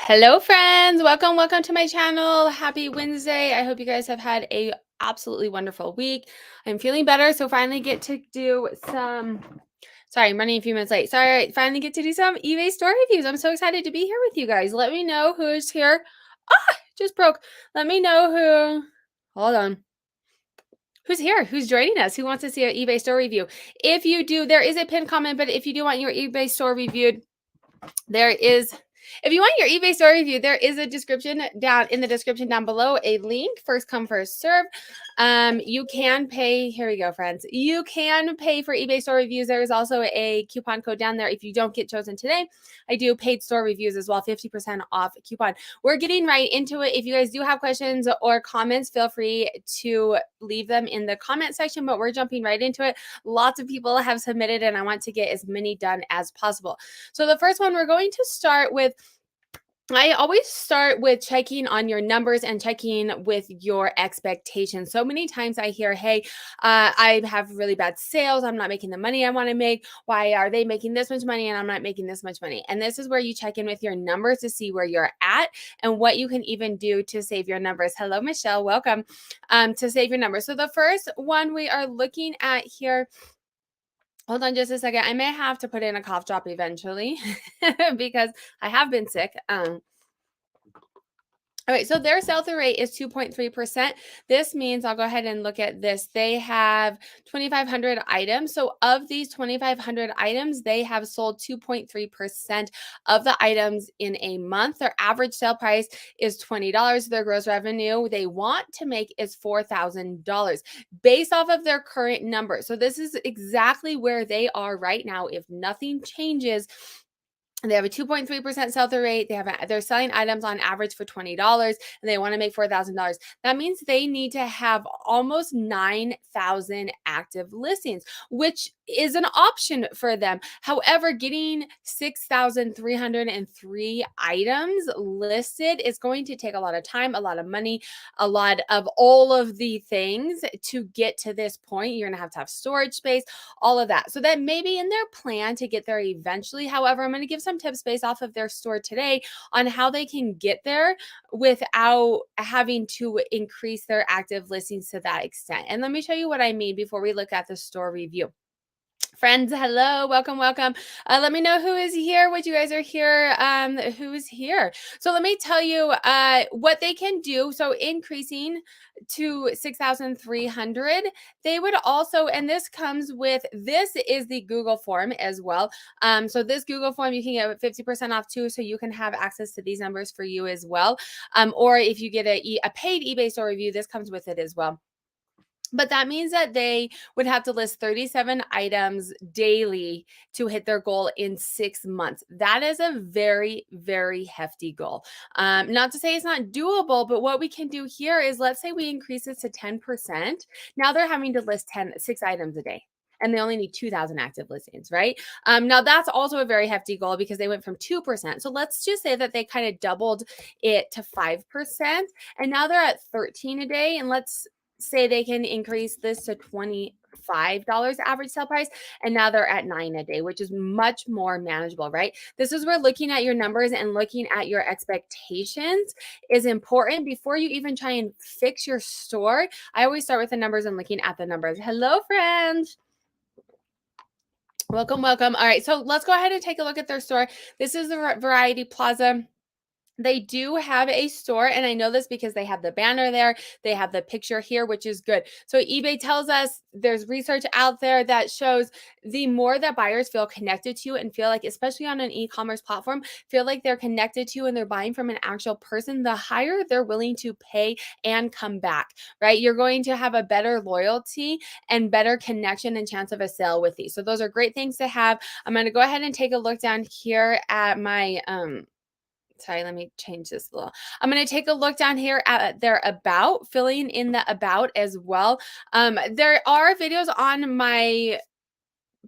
Hello friends, welcome to my channel. Happy Wednesday. I hope you guys have had a absolutely wonderful week. I'm feeling better, so finally get to do some sorry, I'm running a few minutes late. Sorry, finally get to do some eBay store reviews. I'm so excited to be here with you guys. Let me know who's here. Just broke. Let me know hold on. Who's here? Who's joining us? Who wants to see an eBay store review? If you do, there is a pinned comment, but if you do want your eBay store reviewed, there is, if you want your eBay store review, there is a description down in the description down below, a link, first come, first serve. You can pay, here we go, friends. You can pay for eBay store reviews. There is also a coupon code down there. If you don't get chosen today, I do paid store reviews as well, 50% off coupon. We're getting right into it. If you guys do have questions or comments, feel free to leave them in the comment section, but we're jumping right into it. Lots of people have submitted and I want to get as many done as possible. So the first one, we're going to start with, I always start with checking on your numbers and checking with your expectations. So many times I hear, hey, I have really bad sales. I'm not making the money I want to make. Why are they making this much money and I'm not making this much money? And this is where you check in with your numbers to see where you're at and what you can even do to save your numbers. Hello, Michelle. Welcome to save your numbers. So the first one we are looking at here, hold on just a second. I may have to put in a cough drop eventually because I have been sick. All right, so their sell-through rate is 2.3%. This means I'll go ahead and look at this. They have 2,500 items. So of these 2,500 items, they have sold 2.3% of the items in a month. Their average sale price is $20. Their gross revenue they want to make is $4,000 based off of their current numbers. So this is exactly where they are right now. If nothing changes, they have a 2.3% sell-through rate. They're selling items on average for $20 and they want to make $4,000. That means they need to have almost 9,000 active listings, which is an option for them. However, getting 6,303 items listed is going to take a lot of time, a lot of money, a lot of all of the things to get to this point. You're going to have storage space, all of that. So that may be in their plan to get there eventually. However, I'm going to give some tips based off of their store today on how they can get there without having to increase their active listings to that extent. And let me show you what I mean before we look at the store review. Friends, hello, welcome. Let me know who is here, what you guys are here, who is here. So let me tell you what they can do. So increasing to 6,300, they would also, and this comes with, this is the Google form as well. So this Google form, you can get 50% off too, so you can have access to these numbers for you as well. Or if you get a paid eBay store review, this comes with it as well. But that means that they would have to list 37 items daily to hit their goal in 6 months. That is a very, very hefty goal. Not to say it's not doable, but what we can do here is, let's say we increase this to 10%. Now they're having to list 6 items a day. And they only need 2,000 active listings, right? Now that's also a very hefty goal because they went from 2%. So let's just say that they kind of doubled it to 5%. And now they're at 13 a day. And let's say they can increase this to $25 average sale price, and now they're at 9 a day, which is much more manageable, right? This is where looking at your numbers and looking at your expectations is important before you even try and fix your store. I always start with the numbers and looking at the numbers. Hello, friends. Welcome. All right, so let's go ahead and take a look at their store. This is the Variety Plaza. They do have a store, and I know this because they have the banner there. They have the picture here, which is good. So eBay tells us, there's research out there that shows the more that buyers feel connected to you and feel like, especially on an e-commerce platform, feel like they're connected to you and they're buying from an actual person, the higher they're willing to pay and come back, right? You're going to have a better loyalty and better connection and chance of a sale with these. So those are great things to have. I'm going to go ahead and take a look down here at my, sorry, let me change this a little. I'm going to take a look down here at their about, filling in the about as well. There are videos on my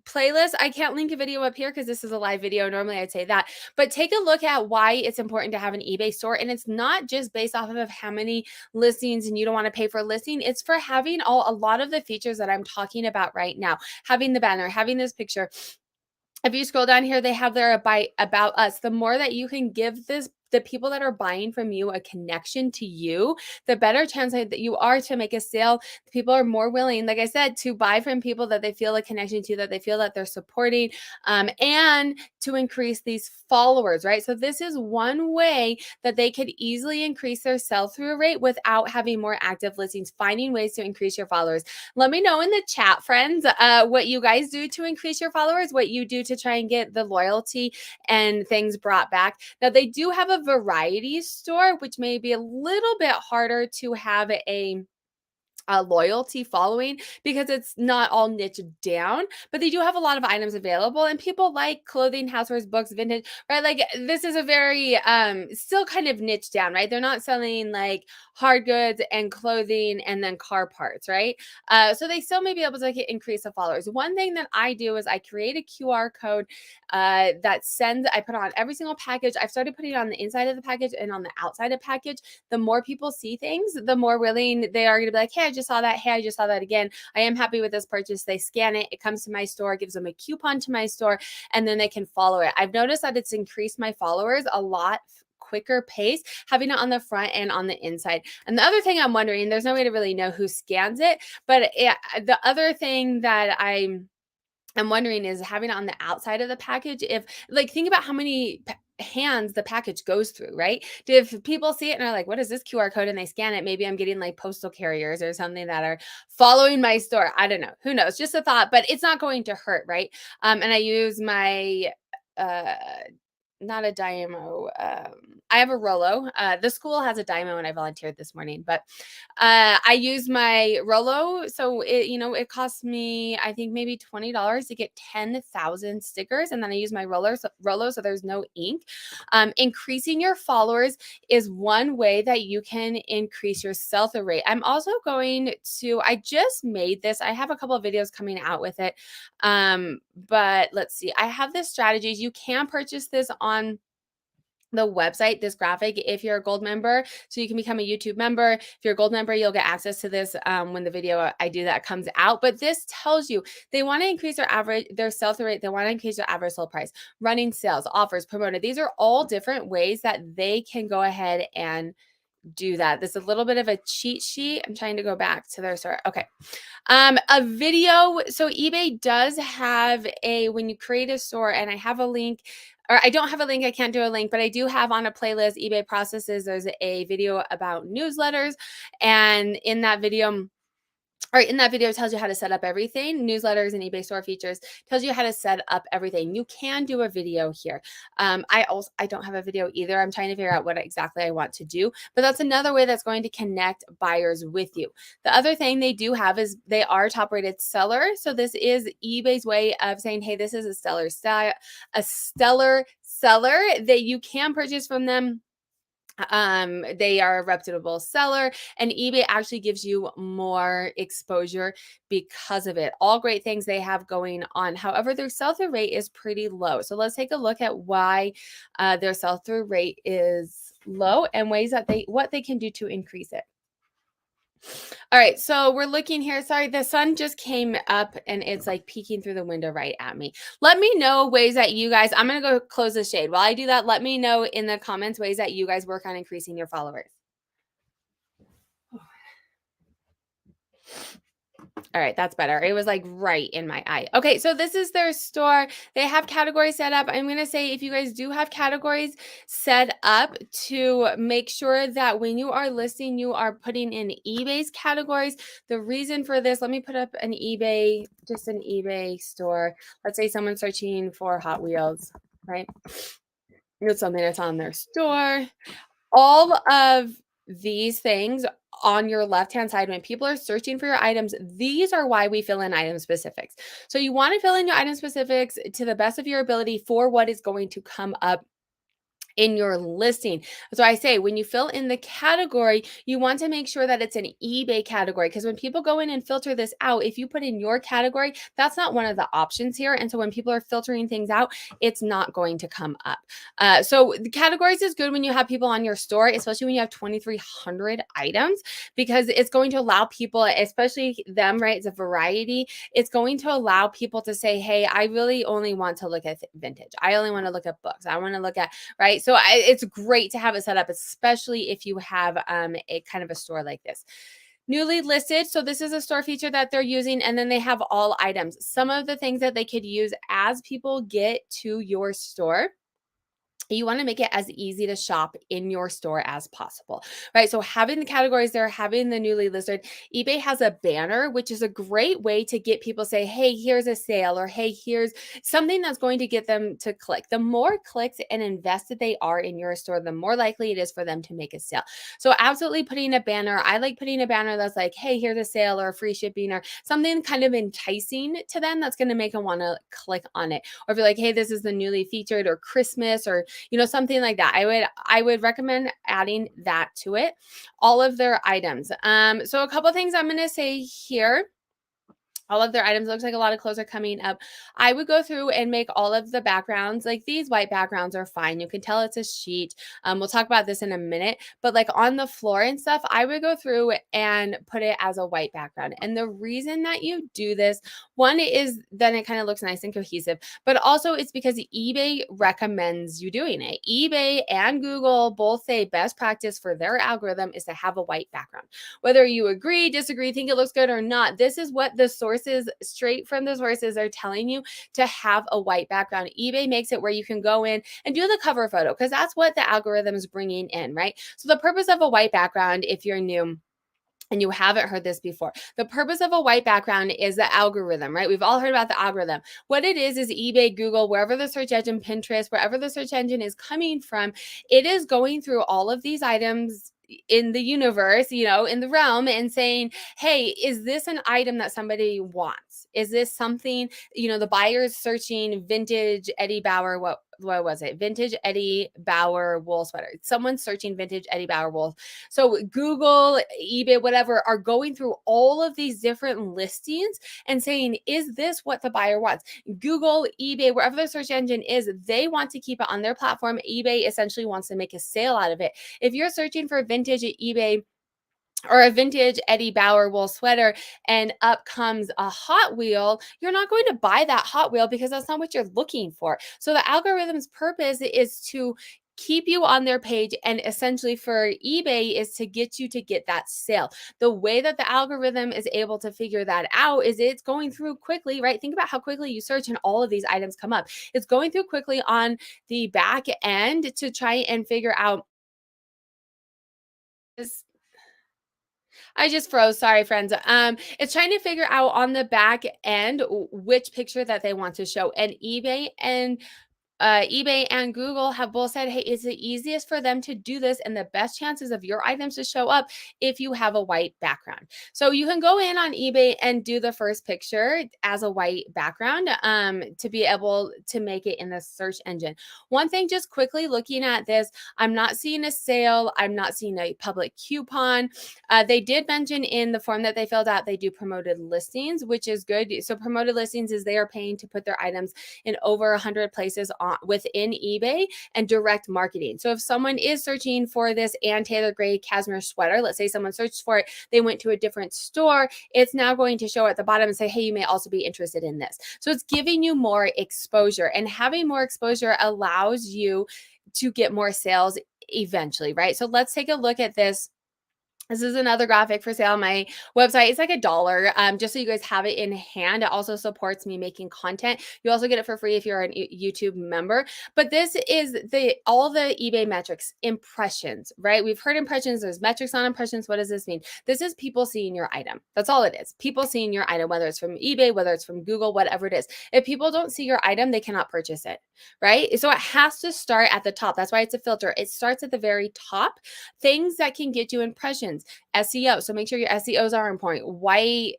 playlist. I can't link a video up here because this is a live video. Normally I'd say that, but take a look at why it's important to have an eBay store. And it's not just based off of how many listings and you don't want to pay for a listing. It's for having a lot of the features that I'm talking about right now, having the banner, having this picture. If you scroll down here, they have their about us. The more that you can give the people that are buying from you a connection to you, the better chance that you are to make a sale. People are more willing, like I said, to buy from people that they feel a connection to, that they feel that they're supporting, and to increase these followers, right? So this is one way that they could easily increase their sell-through rate without having more active listings, finding ways to increase your followers. Let me know in the chat, friends, what you guys do to increase your followers, what you do to try and get the loyalty and things brought back. Now, they do have a variety store, which may be a little bit harder to have a loyalty following because it's not all niched down, but they do have a lot of items available, and people like clothing, housewares, books, vintage, right? Like this is a very still kind of niche down, right? They're not selling like hard goods and clothing and then car parts, right? So they still may be able to increase the followers. One thing that I do is I create a QR code that sends, I put on every single package. I've started putting it on the inside of the package and on the outside of the package. The more people see things, the more willing they are going to be like, hey, I just saw that. Hey, I just saw that again. I am happy with this purchase. They scan it. It comes to my store, gives them a coupon to my store, and then they can follow it. I've noticed that it's increased my followers a lot quicker pace, having it on the front and on the inside. And the other thing I'm wondering, there's no way to really know who scans it, but the other thing that I'm wondering is having it on the outside of the package. If like, think about how many hands the package goes through, right? If people see it and are like, what is this QR code? And they scan it, maybe I'm getting like postal carriers or something that are following my store. I don't know. Who knows? Just a thought, but it's not going to hurt, right? And I use my, uh, not a Dymo. I have a Rolo. The school has a Dymo, and I volunteered this morning, but I use my Rolo. So it costs me, I think maybe $20 to get 10,000 stickers, and then I use my Rolo, so there's no ink. Increasing your followers is one way that you can increase your sell-through rate. I'm also going to, I just made this. I have a couple of videos coming out with it. But let's see. I have this strategies. You can purchase this on the website, this graphic, if you're a gold member. So you can become a YouTube member. If you're a gold member, you'll get access to this when the video I do that comes out. But this tells you they want to increase their sell-through rate. They want to increase their average sale price, running sales, offers, promoted. These are all different ways that they can go ahead and do that. There's a little bit of a cheat sheet. I'm trying to go back to their store. Okay. A video. So eBay does have when you create a store, and I have a link, or I don't have a link. I can't do a link, but I do have on a playlist eBay processes. There's a video about newsletters. And in that video, it tells you how to set up everything. Newsletters and eBay store features tells you how to set up everything. You can do a video here. I don't have a video either. I'm trying to figure out what exactly I want to do, but that's another way that's going to connect buyers with you. The other thing they do have is they are top rated seller. So this is eBay's way of saying, hey, this is a stellar seller that you can purchase from them. They are a reputable seller, and eBay actually gives you more exposure because of it. All great things they have going on. However, their sell-through rate is pretty low. So let's take a look at why their sell-through rate is low and ways that what they can do to increase it. All right, so we're looking here. Sorry, the sun just came up and it's like peeking through the window right at me. Let me know ways that you guys, I'm going to go close the shade. While I do that, let me know in the comments ways that you guys work on increasing your followers. All right, that's better. It was like right in my eye. Okay, so this is their store. They have categories set up. I'm going to say if you guys do have categories set up, to make sure that when you are listing, you are putting in eBay's categories. The reason for this, let me put up an eBay store. Let's say someone's searching for Hot Wheels, right? It's something that's on their store. All of these things on your left-hand side, when people are searching for your items, these are why we fill in item specifics. So you want to fill in your item specifics to the best of your ability for what is going to come up in your listing. So I say when you fill in the category, you want to make sure that it's an eBay category, because when people go in and filter this out, if you put in your category, that's not one of the options here. And so when people are filtering things out, it's not going to come up. So the categories is good when you have people on your store, especially when you have 2,300 items, because it's going to allow people, especially them, right? It's a variety. It's going to allow people to say, hey, I really only want to look at vintage. I only want to look at books. I want to look at, right? So it's great to have it set up, especially if you have a kind of a store like this. Newly listed. So this is a store feature that they're using, and then they have all items. Some of the things that they could use as people get to your store, you want to make it as easy to shop in your store as possible, right? So having the categories there, having the newly listed, eBay has a banner, which is a great way to get people say, hey, here's a sale, or hey, here's something that's going to get them to click. The more clicks and invested they are in your store, the more likely it is for them to make a sale. So absolutely putting a banner. I like putting a banner that's like, hey, here's a sale or free shipping or something kind of enticing to them that's going to make them want to click on it. Or if you're like, hey, this is the newly featured or Christmas or something like that. I would recommend adding that to it. All of their items. So a couple things I'm going to say here. All of their items, looks like a lot of clothes are coming up. I would go through and make all of the backgrounds, like these white backgrounds are fine. You can tell it's a sheet. We'll talk about this in a minute, but like on the floor and stuff, I would go through and put it as a white background. And the reason that you do this, one is then it kind of looks nice and cohesive, but also it's because eBay recommends you doing it. eBay and Google both say best practice for their algorithm is to have a white background. Whether you agree, disagree, think it looks good or not, this is what the sources, straight from the sources, are telling you to have a white background. eBay makes it where you can go in and do the cover photo because that's what the algorithm is bringing in, right? So the purpose of a white background, if you're new, and you haven't heard this before, the purpose of a white background is the algorithm, right? We've all heard about the algorithm. What it is eBay, Google, wherever the search engine, Pinterest, wherever the search engine is coming from, it is going through all of these items in the universe, in the realm, and saying, hey, is this an item that somebody wants? Is this something, the buyer's searching vintage Eddie Bauer, what was it? Vintage Eddie Bauer wool sweater. Someone's searching vintage Eddie Bauer wool. So Google, eBay, whatever, are going through all of these different listings and saying, is this what the buyer wants? Google, eBay, wherever the search engine is, they want to keep it on their platform. eBay essentially wants to make a sale out of it. If you're searching for vintage at eBay, or a vintage Eddie Bauer wool sweater, and up comes a Hot Wheel, you're not going to buy that Hot Wheel because that's not what you're looking for. So the algorithm's purpose is to keep you on their page, and essentially for eBay is to get you to get that sale. The way that the algorithm is able to figure that out is it's going through quickly, right? Think about how quickly you search and all of these items come up. It's going through quickly on the back end to try and figure out this. I just froze. Sorry, friends. It's trying to figure out on the back end which picture that they want to show. And eBay and Google have both said, hey, it's the easiest for them to do this and the best chances of your items to show up if you have a white background. So you can go in on eBay and do the first picture as a white background to be able to make it in the search engine. One thing, just quickly looking at this, I'm not seeing a sale. I'm not seeing a public coupon. They did mention in the form that they filled out, they do promoted listings, which is good. So promoted listings is they are paying to put their items in over 100 places within eBay and direct marketing. So if someone is searching for this Ann Taylor Gray cashmere sweater, let's say someone searched for it, they went to a different store, it's now going to show at the bottom and say, hey, you may also be interested in this. So it's giving you more exposure, and having more exposure allows you to get more sales eventually, right? So let's take a look at this. This is another graphic for sale on my website. It's like $1, just so you guys have it in hand. It also supports me making content. You also get it for free if you're a YouTube member. But this is all the eBay metrics, impressions, right? We've heard impressions. There's metrics on impressions. What does this mean? This is people seeing your item. That's all it is. People seeing your item, whether it's from eBay, whether it's from Google, whatever it is. If people don't see your item, they cannot purchase it, right? So it has to start at the top. That's why it's a filter. It starts at the very top. Things that can get you impressions. SEO. So make sure your SEOs are important. White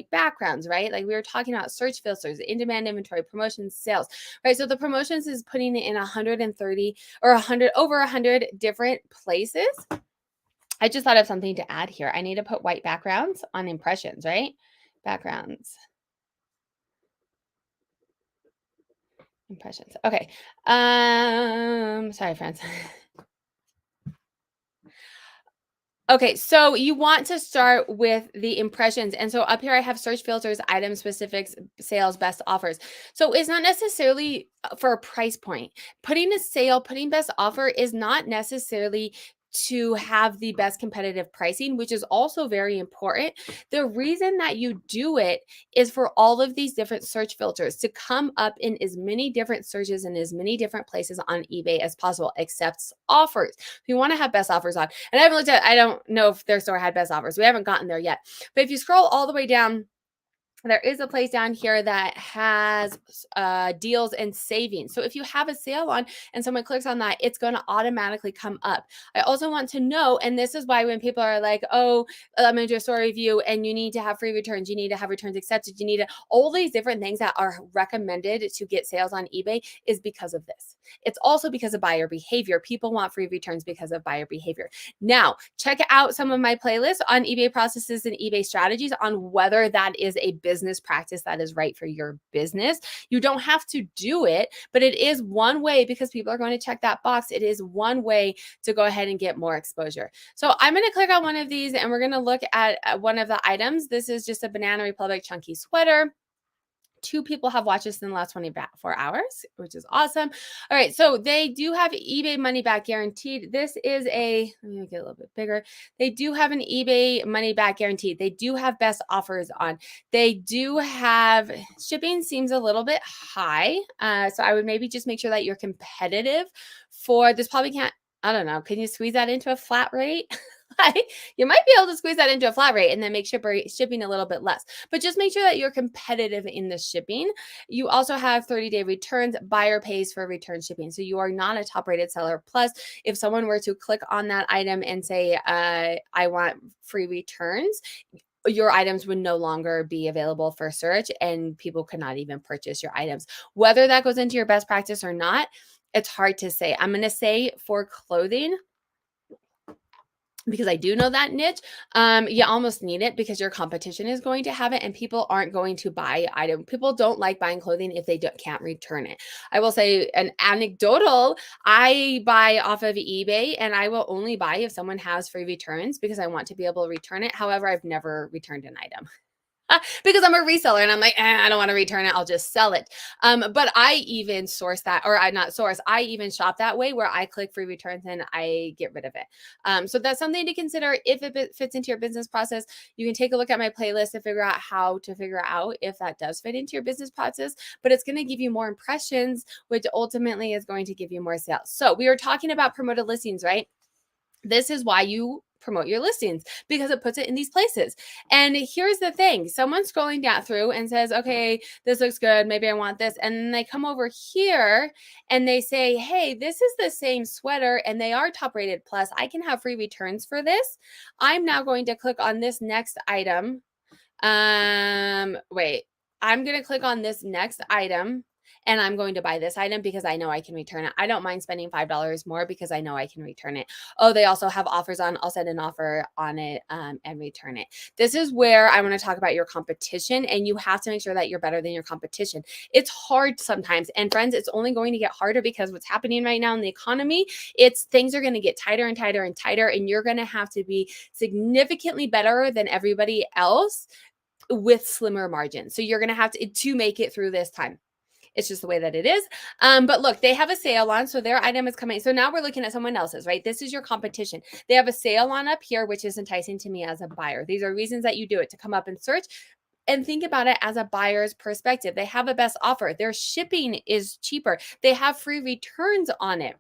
backgrounds, right? Like we were talking about, search filters, in-demand inventory, promotions, sales, right? So the promotions is putting it in 130 or 100 over 100 different places. I just thought of something to add here. I need to put white backgrounds on impressions, right? Backgrounds. Impressions. Okay. Sorry, friends. Okay, so you want to start with the impressions. And so up here I have search filters, item specifics, sales, best offers. So it's not necessarily for a price point. Putting a sale, putting best offer is not necessarily to have the best competitive pricing, which is also very important. The reason that you do it is for all of these different search filters to come up in as many different searches in as many different places on eBay as possible, except offers. You want to have best offers on. And I haven't looked at, I don't know if their store had best offers. We haven't gotten there yet. But if you scroll all the way down, there is a place down here that has deals and savings. So if you have a sale on and someone clicks on that, it's going to automatically come up. I also want to know, and this is why when people are like, oh, I'm going to do a store review and you need to have free returns, you need to have returns accepted, you need to, all these different things that are recommended to get sales on eBay is because of this. It's also because of buyer behavior. People want free returns because of buyer behavior. Now, check out some of my playlists on eBay processes and eBay strategies on whether that is a business practice that is right for your business. You don't have to do it, but it is one way because people are going to check that box. It is one way to go ahead and get more exposure. So I'm going to click on one of these and we're going to look at one of the items. This is just a Banana Republic chunky sweater. 2 people have watched this in the last 24 hours, which is awesome. All right, so they do have eBay money back guaranteed. This is a, let me make it a little bit bigger. They do have an eBay money back guaranteed. They do have best offers on. They do have, shipping seems a little bit high. So I would maybe just make sure that you're competitive for this. Probably can't, I don't know. Can you squeeze that into a flat rate? You might be able to squeeze that into a flat rate and then make shipping a little bit less. But just make sure that you're competitive in the shipping. You also have 30-day returns. Buyer pays for return shipping. So you are not a top rated seller. Plus, if someone were to click on that item and say, I want free returns, your items would no longer be available for search and people could not even purchase your items. Whether that goes into your best practice or not, it's hard to say. I'm going to say for clothing, because I do know that niche, you almost need it because your competition is going to have it and people aren't going to buy item. People don't like buying clothing if they can't return it. I will say an anecdotal, I buy off of eBay and I will only buy if someone has free returns because I want to be able to return it. However, I've never returned an item. Because I'm a reseller and I'm like, I don't want to return it. I'll just sell it. But I even source that, or I not source, I even shop that way where I click free returns and I get rid of it. So that's something to consider if it fits into your business process. You can take a look at my playlist to figure out how to figure out if that does fit into your business process, but it's going to give you more impressions, which ultimately is going to give you more sales. So we were talking about promoted listings, right? This is why you promote your listings because it puts it in these places. And here's the thing, someone's scrolling down through and says, okay, this looks good. Maybe I want this. And then they come over here and they say, hey, this is the same sweater and they are top rated plus. I can have free returns for this. I'm now going to click on this next item. Wait, I'm going to click on this next item and I'm going to buy this item because I know I can return it. I don't mind spending $5 more because I know I can return it. Oh, they also have offers on. I'll send an offer on it and return it. This is where I want to talk about your competition, and you have to make sure that you're better than your competition. It's hard sometimes, and friends, it's only going to get harder because what's happening right now in the economy, it's things are going to get tighter and tighter and tighter, and you're going to have to be significantly better than everybody else with slimmer margins. So you're going to have to make it through this time. It's just the way that it is. But look, they have a sale on, so their item is coming. So now we're looking at someone else's, right? This is your competition. They have a sale on up here, which is enticing to me as a buyer. These are reasons that you do it, to come up and search and think about it as a buyer's perspective. They have a best offer. Their shipping is cheaper. They have free returns on it.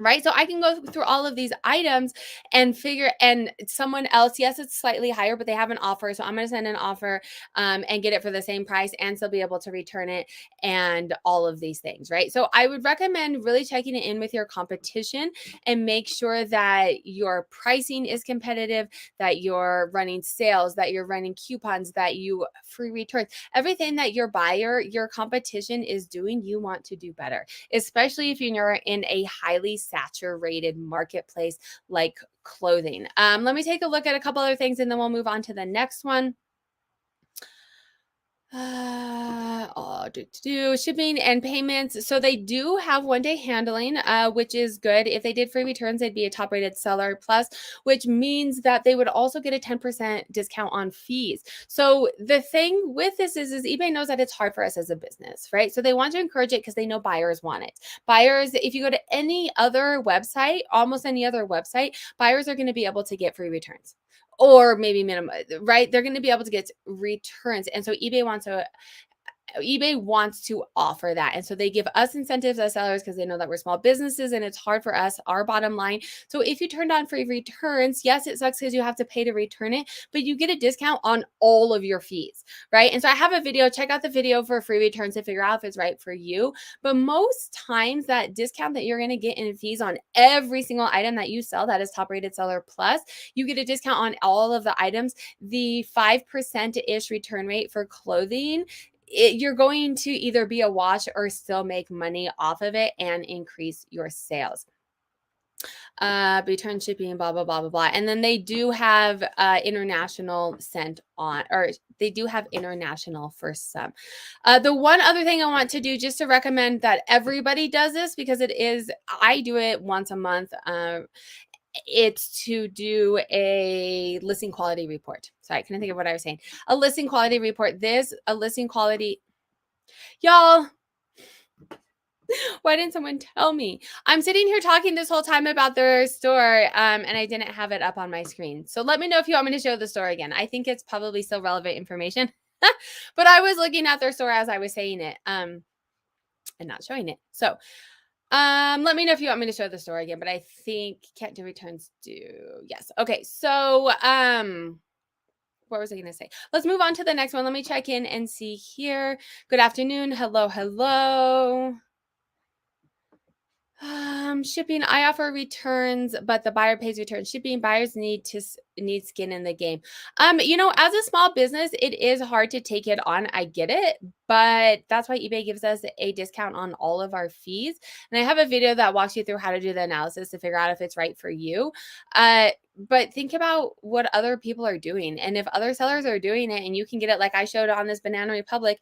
Right. So I can go through all of these items and figure, and someone else, yes, it's slightly higher, but they have an offer. So I'm going to send an offer and get it for the same price and still be able to return it and all of these things. Right. So I would recommend really checking it in with your competition and make sure that your pricing is competitive, that you're running sales, that you're running coupons, that you free returns, everything that your buyer, your competition is doing, you want to do better, especially if you're in a highly saturated marketplace like clothing. Let me take a look at a couple other things and then we'll move on to the next one. Shipping and payments. So they do have 1 day handling, which is good. If they did free returns, they'd be a top rated seller plus, which means that they would also get a 10% discount on fees. So the thing with this is eBay knows that it's hard for us as a business, right? So they want to encourage it because they know buyers want it. Buyers, if you go to any other website, almost any other website, buyers are going to be able to get free returns or maybe minimum, right? They're going to be able to get returns. And so eBay wants to offer that. And so they give us incentives as sellers because they know that we're small businesses and it's hard for us, our bottom line. So if you turned on free returns, yes, it sucks because you have to pay to return it, but you get a discount on all of your fees, right? And so I have a video, check out the video for free returns to figure out if it's right for you. But most times that discount that you're going to get in fees on every single item that you sell, that is top rated seller plus, you get a discount on all of the items. The 5%-ish return rate for clothing, you're going to either be a wash or still make money off of it and increase your sales. Return shipping, blah, blah, blah, blah, blah. And then they do have international sent on, or they do have international for some. The one other thing I want to do, just to recommend that everybody does this because I do it once a month. It's to do a listing quality report. Sorry, I couldn't think of what I was saying. A listing quality report. A listing quality. Y'all, why didn't someone tell me? I'm sitting here talking this whole time about their store, and I didn't have it up on my screen. So let me know if you want me to show the store again. I think it's probably still relevant information, but I was looking at their store as I was saying it, and not showing it. So let me know if you want me to show the store again, but I think can't do returns yes. Okay. So, what was I going to say? Let's move on to the next one. Let me check in and see here. Good afternoon. Hello. Hello. Shipping. I offer returns, but the buyer pays return shipping. Buyers need skin in the game. As a small business, it is hard to take it on. I get it, but that's why eBay gives us a discount on all of our fees. And I have a video that walks you through how to do the analysis to figure out if it's right for you. But think about what other people are doing. And if other sellers are doing it and you can get it, like I showed on this Banana Republic,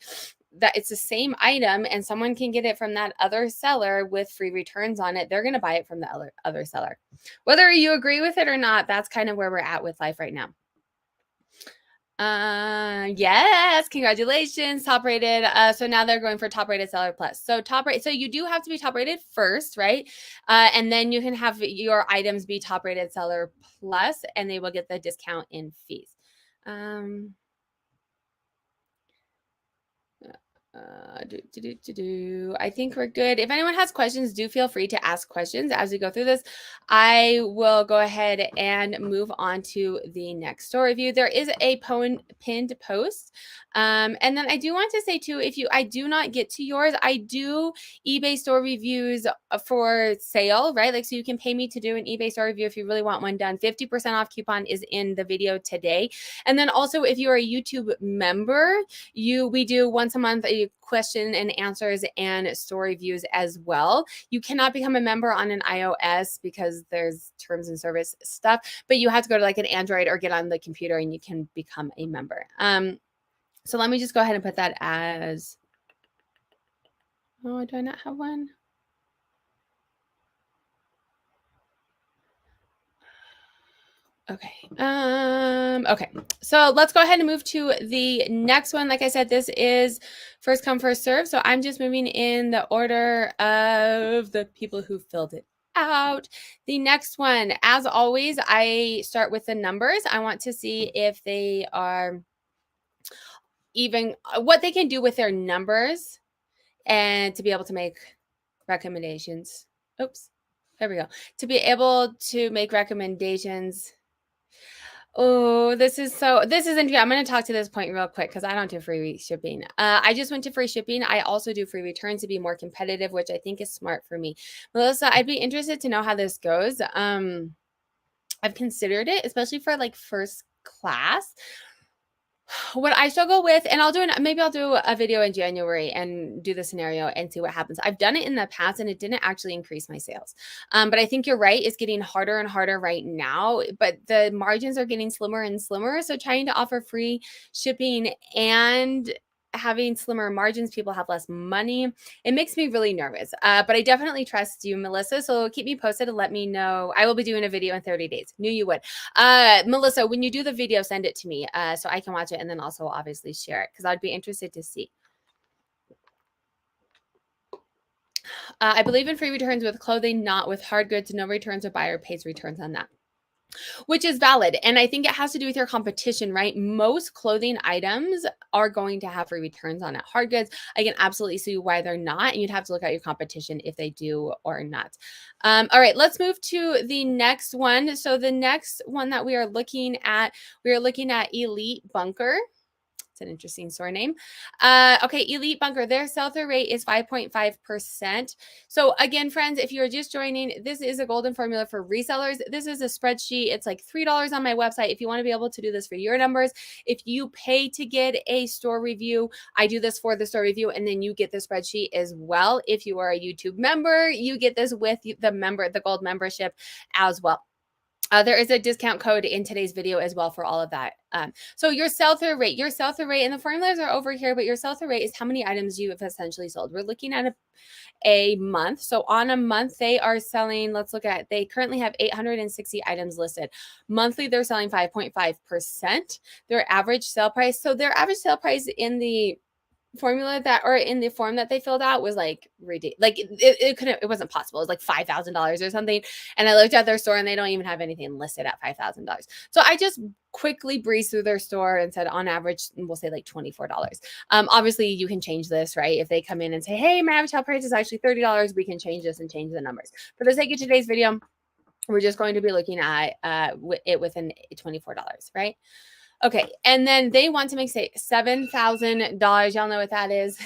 that it's the same item and someone can get it from that other seller with free returns on it, they're going to buy it from the other seller. Whether you agree with it or not, that's kind of where we're at with life right now. Yes, congratulations, top rated. So now they're going for top rated seller plus. So so you do have to be top rated first, right? And then you can have your items be top rated seller plus, and they will get the discount in fees. I think we're good. If anyone has questions, do feel free to ask questions as we go through this. I will go ahead and move on to the next store review. There is a pinned post. And then I do want to say too, I do not get to yours, I do eBay store reviews for sale, right? Like, so you can pay me to do an eBay store review if you really want one done. 50% off coupon is in the video today. And then also if you're a YouTube member, we do once a month a question and answers and store reviews as well. You cannot become a member on an iOS because there's terms and service stuff, but you have to go to like an Android or get on the computer and you can become a member. So let me just go ahead and put that as, do I not have one? Okay. Okay. So let's go ahead and move to the next one. Like I said, this is first come, first serve. So I'm just moving in the order of the people who filled it out. The next one, as always, I start with the numbers. I want to see if they are even what they can do with their numbers and to be able to make recommendations. Oops. There we go. To be able to make recommendations. Oh, this isn't. I'm going to talk to this point real quick because I don't do free shipping. I just went to free shipping. I also do free returns to be more competitive, which I think is smart for me. Melissa, I'd be interested to know how this goes. I've considered it, especially for like first class. What I struggle with, and maybe I'll do a video in January and do the scenario and see what happens. I've done it in the past and it didn't actually increase my sales. But I think you're right. It's getting harder and harder right now, but the margins are getting slimmer and slimmer. So trying to offer free shipping and having slimmer margins, people have less money. It makes me really nervous. But I definitely trust you, Melissa. So keep me posted and let me know. I will be doing a video in 30 days. Knew you would. Melissa, when you do the video, send it to me so I can watch it and then also obviously share it because I'd be interested to see. I believe in free returns with clothing, not with hard goods. No returns or buyer pays returns on that. Which is valid. And I think it has to do with your competition, right? Most clothing items are going to have free returns on it. Hard goods, I can absolutely see why they're not. And you'd have to look at your competition if they do or not. All right, let's move to the next one. So the next one that we are looking at Elite Bunker. It's an interesting store name. Okay, Elite Bunker, their sell-through rate is 5.5%. So again, friends, if you're just joining, this is a golden formula for resellers. This is a spreadsheet. It's like $3 on my website. If you want to be able to do this for your numbers, if you pay to get a store review, I do this for the store review, and then you get the spreadsheet as well. If you are a YouTube member, you get this with the gold membership as well. There is a discount code in today's video as well for all of that. So your sell-through rate, and the formulas are over here, but your sell-through rate is how many items you have essentially sold. We're looking at a month. So on a month, they are selling, they currently have 860 items listed. Monthly, they're selling 5.5%. Their average sale price. So their average sale price in the formula that, or in the form that they filled out, was like ridiculous. Like it wasn't possible. It was like $5,000 or something. And I looked at their store and they don't even have anything listed at $5,000. So I just quickly breezed through their store and said on average, we'll say like $24. Obviously you can change this, right? If they come in and say, hey, my average sale price is actually $30, we can change this and change the numbers. For the sake of today's video, we're just going to be looking at it within $24, right? Okay, and then they want to make, say, $7,000. Y'all know what that is.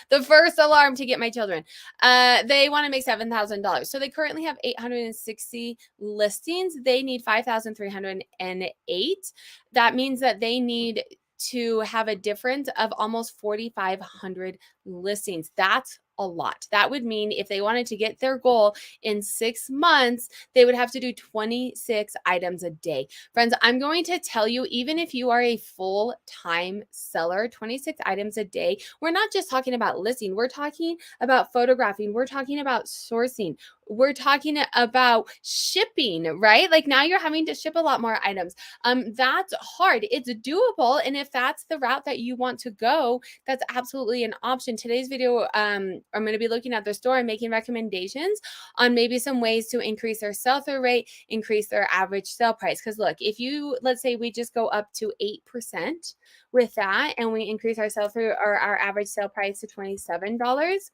The first alarm to get my children. They want to make $7,000. So they currently have 860 listings. They need 5,308. That means that they need to have a difference of almost 4,500 listings. That's a lot. That would mean if they wanted to get their goal in 6 months, they would have to do 26 items a day. Friends, I'm going to tell you, even if you are a full-time seller, 26 items a day, we're not just talking about listing. We're talking about photographing. We're talking about sourcing. We're talking about shipping, right? Like now you're having to ship a lot more items. That's hard. It's doable. And if that's the route that you want to go, that's absolutely an option. Today's video, I'm going to be looking at their store and making recommendations on maybe some ways to increase their sell-through rate, increase their average sale price. Because look, if you, let's say we just go up to 8% with that and we increase our sell-through or our average sale price to $27,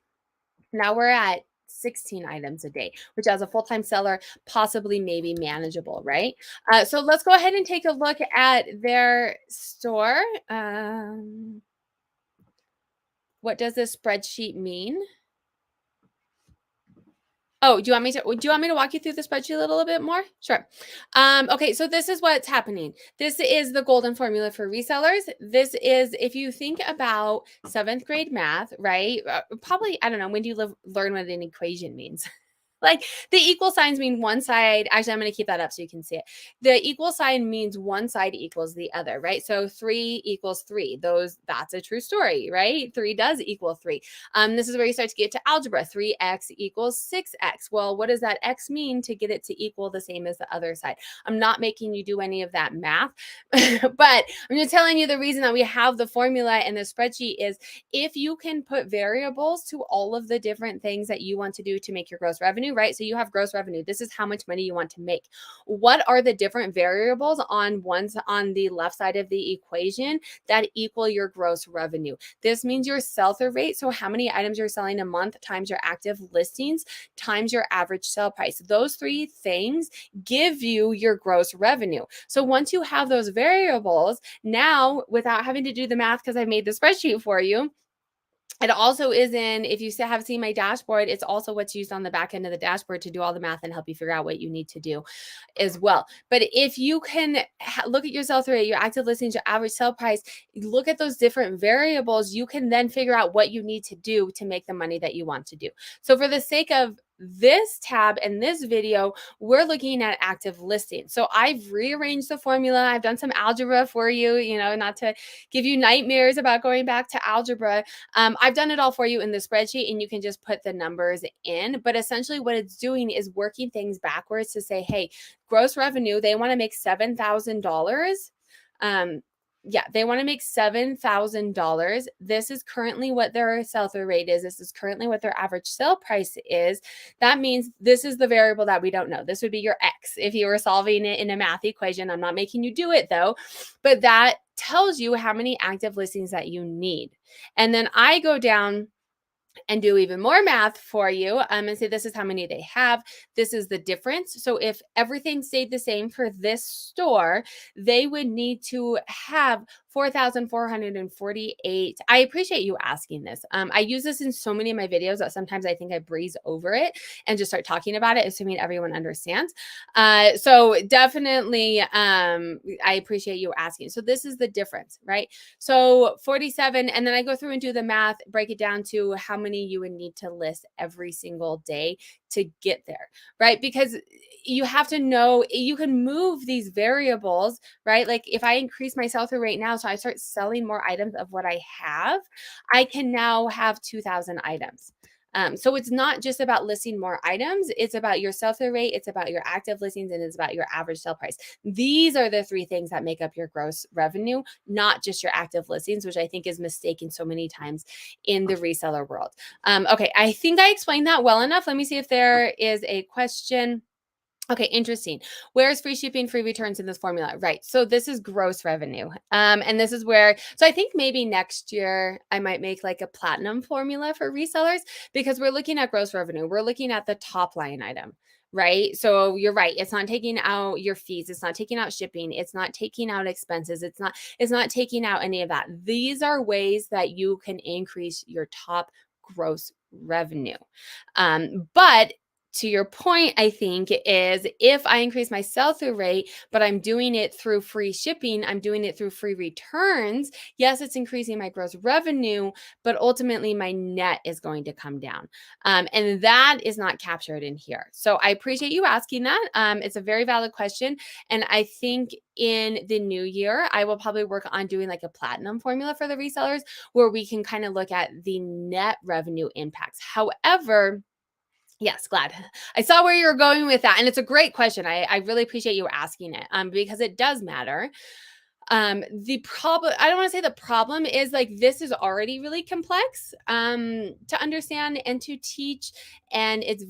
now we're at 16 items a day, which as a full-time seller, possibly maybe manageable, right? So let's go ahead and take a look at their store. What does this spreadsheet mean? Oh, do you want me to walk you through the spreadsheet a little bit more? Sure. Okay, so this is what's happening. This is the golden formula for resellers. This is, if you think about 7th grade math, right? Probably, I don't know, when do you learn what an equation means? Like the equal signs mean one side. Actually, I'm going to keep that up so you can see it. The equal sign means one side equals the other, right? So 3 equals 3. That's a true story, right? 3 does equal 3. This is where you start to get to algebra. 3x equals 6x. Well, what does that x mean to get it to equal the same as the other side? I'm not making you do any of that math, but I'm just telling you the reason that we have the formula and the spreadsheet is if you can put variables to all of the different things that you want to do to make your gross revenue, right? So you have gross revenue. This is how much money you want to make. What are the different variables on the left side of the equation that equal your gross revenue? This means your sell-through rate. So how many items you're selling a month times your active listings times your average sale price. Those 3 things give you your gross revenue. So once you have those variables, now without having to do the math, because I made the spreadsheet for you, it also is in, if you have seen my dashboard, it's also what's used on the back end of the dashboard to do all the math and help you figure out what you need to do as well. But if you can look at your sell-through rate, your active listings, your average sale price, look at those different variables, you can then figure out what you need to do to make the money that you want to do. So for the sake of This tab and this video, we're looking at active listings. So I've rearranged the formula. I've done some algebra for you, not to give you nightmares about going back to algebra. I've done it all for you in the spreadsheet, and you can just put the numbers in. But essentially, what it's doing is working things backwards to say, hey, gross revenue, they want to make $7,000. Yeah, they want to make $7,000. This is currently what their sell-through rate is. This is currently what their average sale price is. That means this is the variable that we don't know. This would be your X if you were solving it in a math equation. I'm not making you do it though, but that tells you how many active listings that you need. And then I go down and do even more math for you and say this is how many they have. This is the difference. So if everything stayed the same for this store, they would need to have 4,448. I appreciate you asking this. I use this in so many of my videos that sometimes I think I breeze over it and just start talking about it, assuming everyone understands. So definitely, I appreciate you asking. So this is the difference, right? So 47, and then I go through and do the math, break it down to how many you would need to list every single day to get there, right? Because you have to know you can move these variables, right? Like if I increase my sell through rate now, so I start selling more items of what I have, I can now have 2,000 items. So it's not just about listing more items. It's about your sell-through rate. It's about your active listings, and it's about your average sale price. These are the three things that make up your gross revenue, not just your active listings, which I think is mistaken so many times in the reseller world. Okay, I think I explained that well enough. Let me see if there is a question. Okay, interesting. Where's free shipping, free returns in this formula? Right. So this is gross revenue. And this is where, so I think maybe next year I might make like a platinum formula for resellers, because we're looking at gross revenue. We're looking at the top line item, right? So you're right. It's not taking out your fees. It's not taking out shipping. It's not taking out expenses. It's not taking out any of that. These are ways that you can increase your top gross revenue. But to your point, I think, is if I increase my sell-through rate, but I'm doing it through free shipping, I'm doing it through free returns, yes, it's increasing my gross revenue, but ultimately my net is going to come down. And that is not captured in here. So I appreciate you asking that. It's a very valid question. And I think in the new year, I will probably work on doing like a platinum formula for the resellers where we can kind of look at the net revenue impacts. However, yes, glad. I saw where you're going with that. And it's a great question. I really appreciate you asking it because it does matter. The problem, I don't want to say the problem is like this is already really complex to understand and to teach. And it's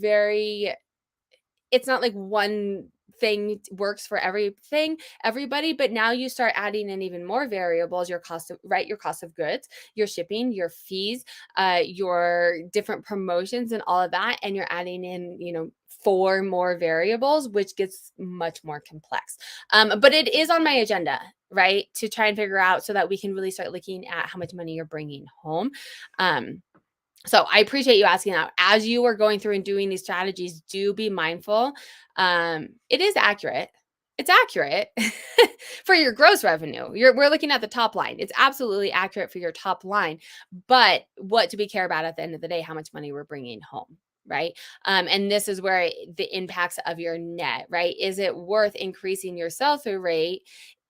not like one thing works for everybody, but now you start adding in even more variables, your cost of goods, your shipping, your fees, your different promotions and all of that, and you're adding in, 4 more variables, which gets much more complex. But it is on my agenda, right, to try and figure out so that we can really start looking at how much money you're bringing home. So I appreciate you asking that. As you are going through and doing these strategies, do be mindful. It is accurate. It's accurate for your gross revenue. We're looking at the top line. It's absolutely accurate for your top line. But what do we care about at the end of the day? How much money we're bringing home, right? And this is where the impacts of your net, right? Is it worth increasing your sell-through rate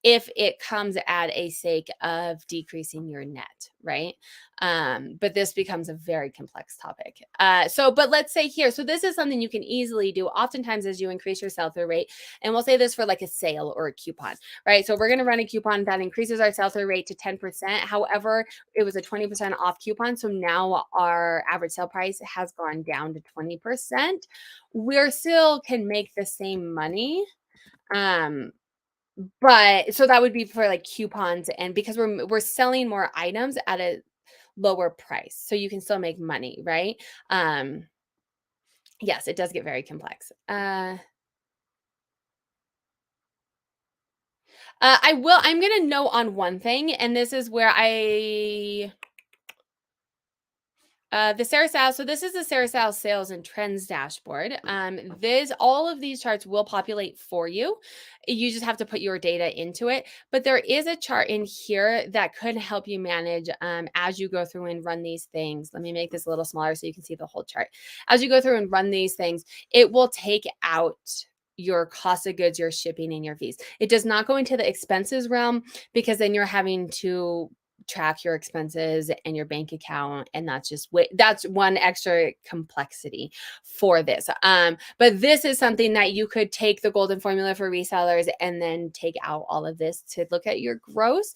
if it comes at a sake of decreasing your net, right? But this becomes a very complex topic. But let's say here, so this is something you can easily do oftentimes as you increase your sell-through rate. And we'll say this for like a sale or a coupon, right? So we're going to run a coupon that increases our sell-through rate to 10%. However, it was a 20% off coupon. So now our average sale price has gone down to 20%. We still can make the same money. But so that would be for like coupons, and because we're selling more items at a lower price, so you can still make money, right? Um, yes, it does get very complex. I'm gonna note on one thing, and this is where The Sarah Sal, so this is the Sarah Sal sales and trends dashboard. All of these charts will populate for you. You just have to put your data into it. But there is a chart in here that could help you manage as you go through and run these things. Let me make this a little smaller so you can see the whole chart. As you go through and run these things, it will take out your cost of goods, your shipping, and your fees. It does not go into the expenses realm because then you're having to track your expenses and your bank account, and that's one extra complexity for this. But this is something that you could take the golden formula for resellers and then take out all of this to look at your gross.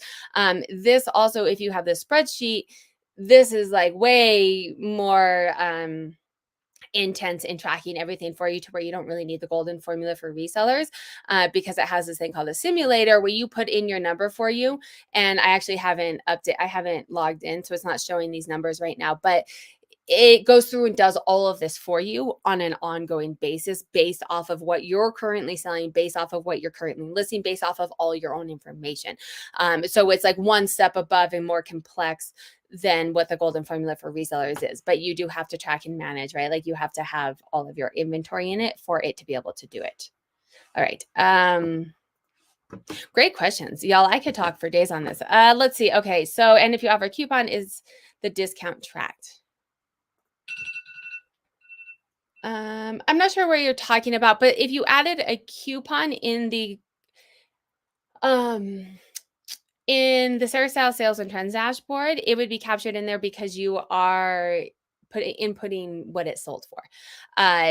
This also, if you have this spreadsheet, this is like way more intense in tracking everything for you to where you don't really need the golden formula for resellers because it has this thing called a simulator where you put in your number for you. And I actually haven't logged in, so it's not showing these numbers right now, but it goes through and does all of this for you on an ongoing basis based off of what you're currently selling, based off of what you're currently listing, based off of all your own information. So it's like one step above and more complex than what the golden formula for resellers is. But you do have to track and manage, right? Like you have to have all of your inventory in it for it to be able to do it. All right. Great questions. Y'all, I could talk for days on this. Let's see. Okay. So, and if you offer a coupon, is the discount tracked? I'm not sure where you're talking about, but if you added a coupon um in the Sarah Style Sales and Trends dashboard, it would be captured in there because you are inputting what it sold for.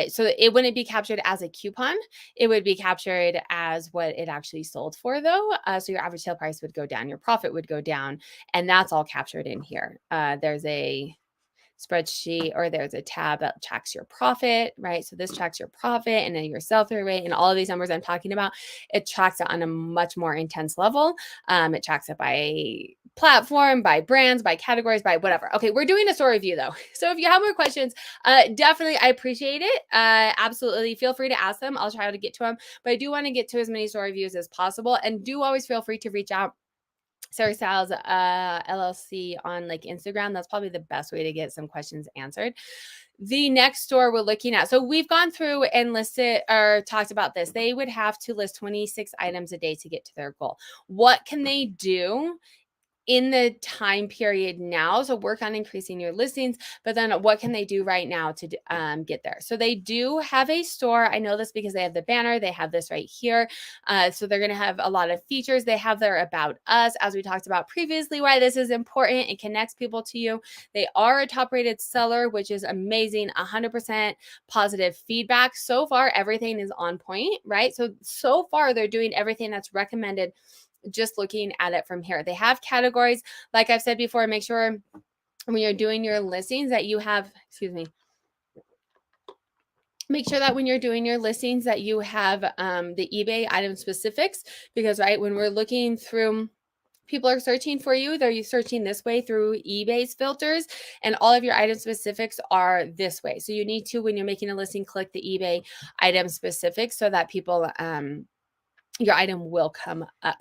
So it wouldn't be captured as a coupon. It would be captured as what it actually sold for, though. So your average sale price would go down, your profit would go down, and that's all captured in here. There's a spreadsheet or there's a tab that tracks your profit, right? So this tracks your profit and then your sell-through rate and all of these numbers I'm talking about. It tracks it on a much more intense level. It tracks it by platform, by brands, by categories, by whatever. Okay, we're doing a store review though. So if you have more questions, definitely I appreciate it. Absolutely feel free to ask them. I'll try to get to them, but I do want to get to as many store reviews as possible, and do always feel free to reach out. Sarah Styles LLC on like Instagram. That's probably the best way to get some questions answered. The next store we're looking at, so we've gone through and listed or talked about this. They would have to list 26 items a day to get to their goal. What can they do in the time period now? So work on increasing your listings, but then what can they do right now to get there? So they do have a store. I know this because they have the banner. They have this right here. So they're going to have a lot of features. They have their About Us, as we talked about previously, why this is important. It connects people to you. They are a top rated seller, which is amazing. 100% positive feedback. So far, everything is on point, right? So far, they're doing everything that's recommended just looking at it from here. They have categories. Like I've said before, make sure when you're doing your listings that you have, make sure that when you're doing your listings that you have the eBay item specifics, because right, when we're looking through, people are searching for you, they're searching this way through eBay's filters, and all of your item specifics are this way. So you need to, when you're making a listing, click the eBay item specifics so that people your item will come up.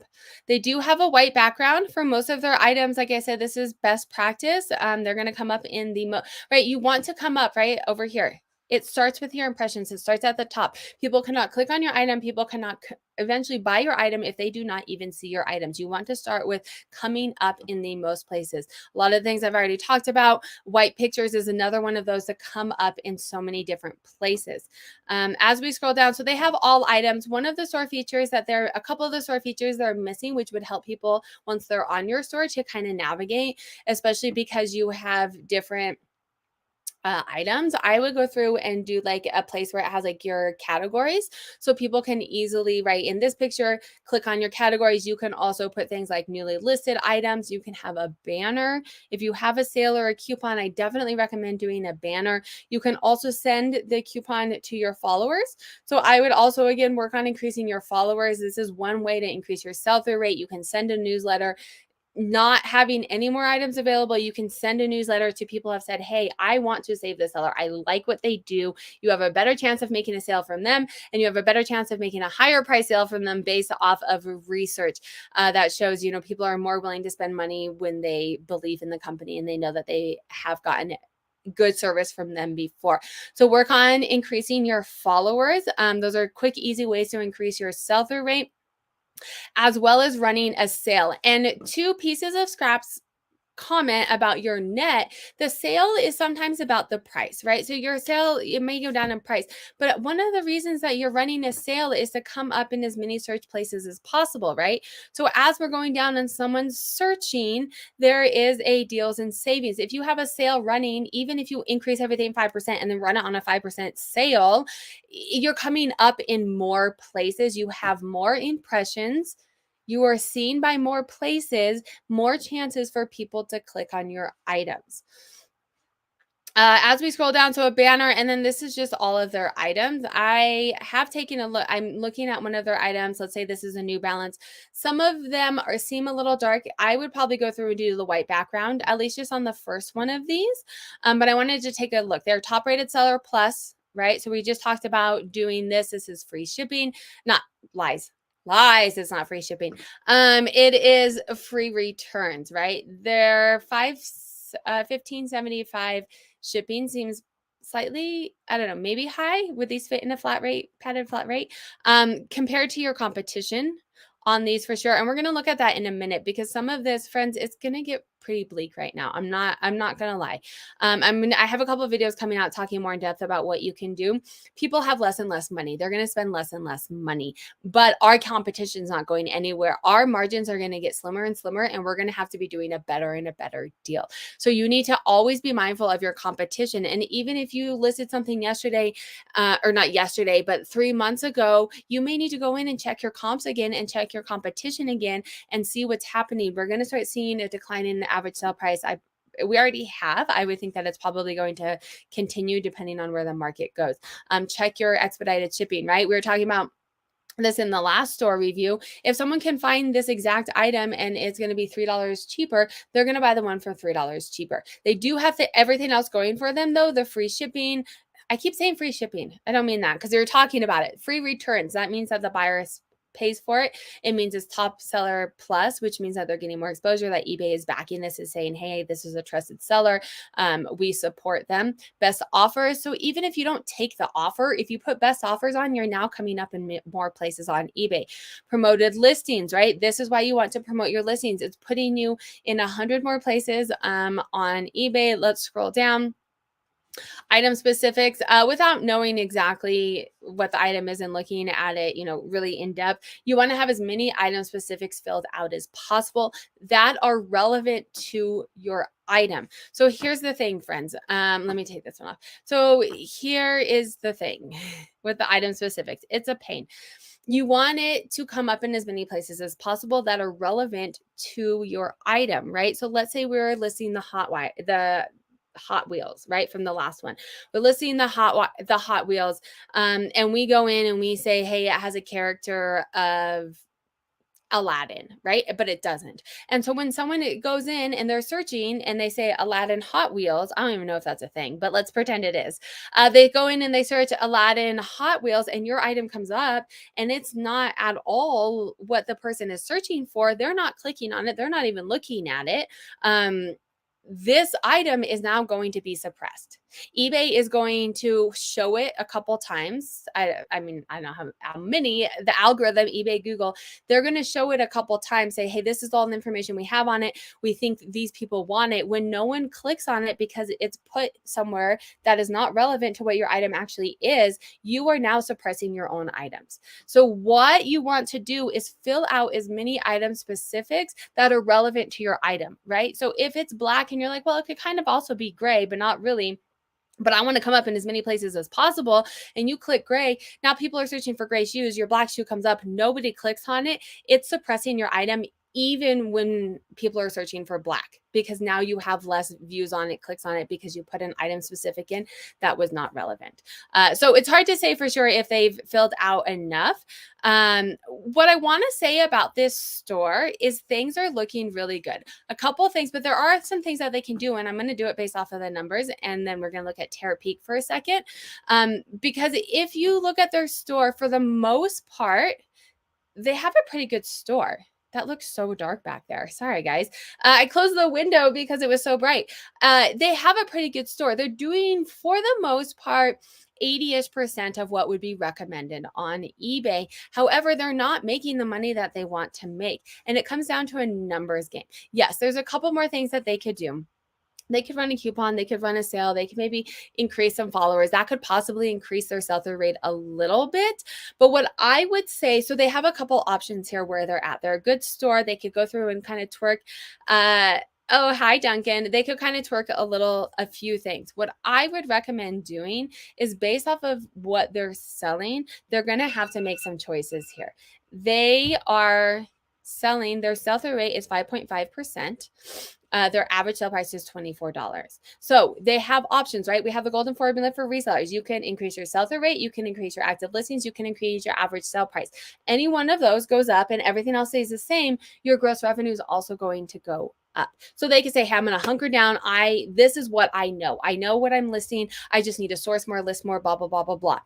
They do have a white background for most of their items. Like I said, this is best practice. They're going to come up in the, right? You want to come up right over here. It starts with your impressions. It starts at the top. People cannot click on your item. People cannot eventually buy your item if they do not even see your items. You want to start with coming up in the most places. A lot of things I've already talked about. White pictures is another one of those that come up in so many different places. As we scroll down, so they have all items. One of the store features that a couple of the store features that are missing, which would help people once they're on your store to kind of navigate, especially because you have different items. I would go through and do like a place where it has like your categories, so people can easily, right, in this picture, click on your categories. You can also put things like newly listed items. You can have a banner. If you have a sale or a coupon, I definitely recommend doing a banner. You can also send the coupon to your followers. So I would also, again, work on increasing your followers. This is one way to increase your sell-through rate. You can send a newsletter. Not having any more items available, you can send a newsletter to people who have said, hey, I want to save the seller. I like what they do. You have a better chance of making a sale from them, and you have a better chance of making a higher price sale from them based off of research that shows, people are more willing to spend money when they believe in the company and they know that they have gotten good service from them before. So work on increasing your followers. Those are quick, easy ways to increase your sell-through rate, as well as running a sale. And 2 pieces of scraps comment about your net. The sale is sometimes about the price, right? So your sale, it may go down in price, but one of the reasons that you're running a sale is to come up in as many search places as possible, right? So as we're going down and someone's searching, there is a deals and savings. If you have a sale running, even if you increase everything 5% and then run it on a 5% sale, you're coming up in more places. You have more impressions. You are seen by more places, more chances for people to click on your items. As we scroll down to a banner, and then this is just all of their items. I have taken a look. I'm looking at one of their items. Let's say this is a New Balance. Some of them seem a little dark. I would probably go through and do the white background, at least just on the first one of these. But I wanted to take a look. They're top rated seller plus, right? So we just talked about doing this. This is free shipping. Not lies. Lies, it's not free shipping. It is free returns, right? They're 15.75 shipping seems slightly, I don't know, maybe high. Would these fit in a flat rate, padded flat rate? Compared to your competition on these for sure. And we're going to look at that in a minute, because some of this, friends, it's going to get pretty bleak right now. I'm not going to lie. I have a couple of videos coming out talking more in depth about what you can do. People have less and less money. They're going to spend less and less money, but our competition's not going anywhere. Our margins are going to get slimmer and slimmer, and we're going to have to be doing a better and a better deal. So you need to always be mindful of your competition. And even if you listed something yesterday, or not yesterday, but 3 months ago, you may need to go in and check your comps again and check your competition again and see what's happening. We're going to start seeing a decline in the average sale price. We already have. I would think that it's probably going to continue depending on where the market goes. Check your expedited shipping, right? We were talking about this in the last store review. If someone can find this exact item and it's going to be $3 cheaper, they're going to buy the one for $3 cheaper. They do have everything else going for them though. The free shipping. I keep saying free shipping. I don't mean that, because you're talking about it. Free returns. That means that the buyer pays for it. It means it's top seller plus, which means that they're getting more exposure, that eBay is backing this, is saying, hey, this is a trusted seller. We support them. Best offers. So even if you don't take the offer, if you put best offers on, you're now coming up in more places on eBay. Promoted listings, right? This is why you want to promote your listings. It's putting you in 100 more places on eBay. Let's scroll down. Item specifics, without knowing exactly what the item is and looking at it, really in depth, you want to have as many item specifics filled out as possible that are relevant to your item. So here's the thing, friends. Let me take this one off. So here is the thing with the item specifics. It's a pain. You want it to come up in as many places as possible that are relevant to your item, right? So let's say we're listing the Hot Wheels, right, from the last one. We're listing the Hot Wheels, and we go in and we say, hey, it has a character of Aladdin, right? But it doesn't. And so when someone goes in and they're searching and they say Aladdin Hot Wheels, I don't even know if that's a thing, but let's pretend it is. They go in and they search Aladdin Hot Wheels, and your item comes up and it's not at all what the person is searching for. They're not clicking on it. They're not even looking at it. This item is now going to be suppressed. eBay is going to show it a couple times. I mean, I don't know how many, the algorithm, eBay, Google, they're going to show it a couple times, say, hey, this is all the information we have on it. We think these people want it. When no one clicks on it because it's put somewhere that is not relevant to what your item actually is, you are now suppressing your own items. So what you want to do is fill out as many item specifics that are relevant to your item, right? So if it's black and you're like, well, it could kind of also be gray, but not really, but I want to come up in as many places as possible, and you click gray. Now people are searching for gray shoes. Your black shoe comes up. Nobody clicks on it. It's suppressing your item even when people are searching for black, because now you have less views on it, clicks on it, because you put an item specific in that was not relevant. So it's hard to say for sure if they've filled out enough. What I want to say about this store is things are looking really good. A couple of things, but there are some things that they can do, and I'm going to do it based off of the numbers, and then we're going to look at Terra Peak for a second. Because if you look at their store, for the most part, they have a pretty good store. That looks so dark back there. Sorry, guys. I closed the window because it was so bright. They have a pretty good store. They're doing, for the most part, 80-ish% of what would be recommended on eBay. However, they're not making the money that they want to make. And it comes down to a numbers game. Yes, there's a couple more things that they could do. They could run a coupon, they could run a sale, they could maybe increase some followers. That could possibly increase their sell-through rate a little bit. But what I would say, so they have a couple options here where they're at. They're a good store. They could go through and kind of twerk. Oh, hi, Duncan. They could kind of twerk a few things. What I would recommend doing is based off of what they're selling, they're going to have to make some choices here. They are selling, their sell-through rate is 5.5%. Their average sale price is $24. So they have options, right? We have the golden formula for resellers. You can increase your sell-through rate, you can increase your active listings, you can increase your average sale price. Any one of those goes up and everything else stays the same, your gross revenue is also going to go up. So they can say, hey, I'm going to hunker down. This is what I know. I know what I'm listing. I just need to source more, list more, blah, blah, blah, blah, blah.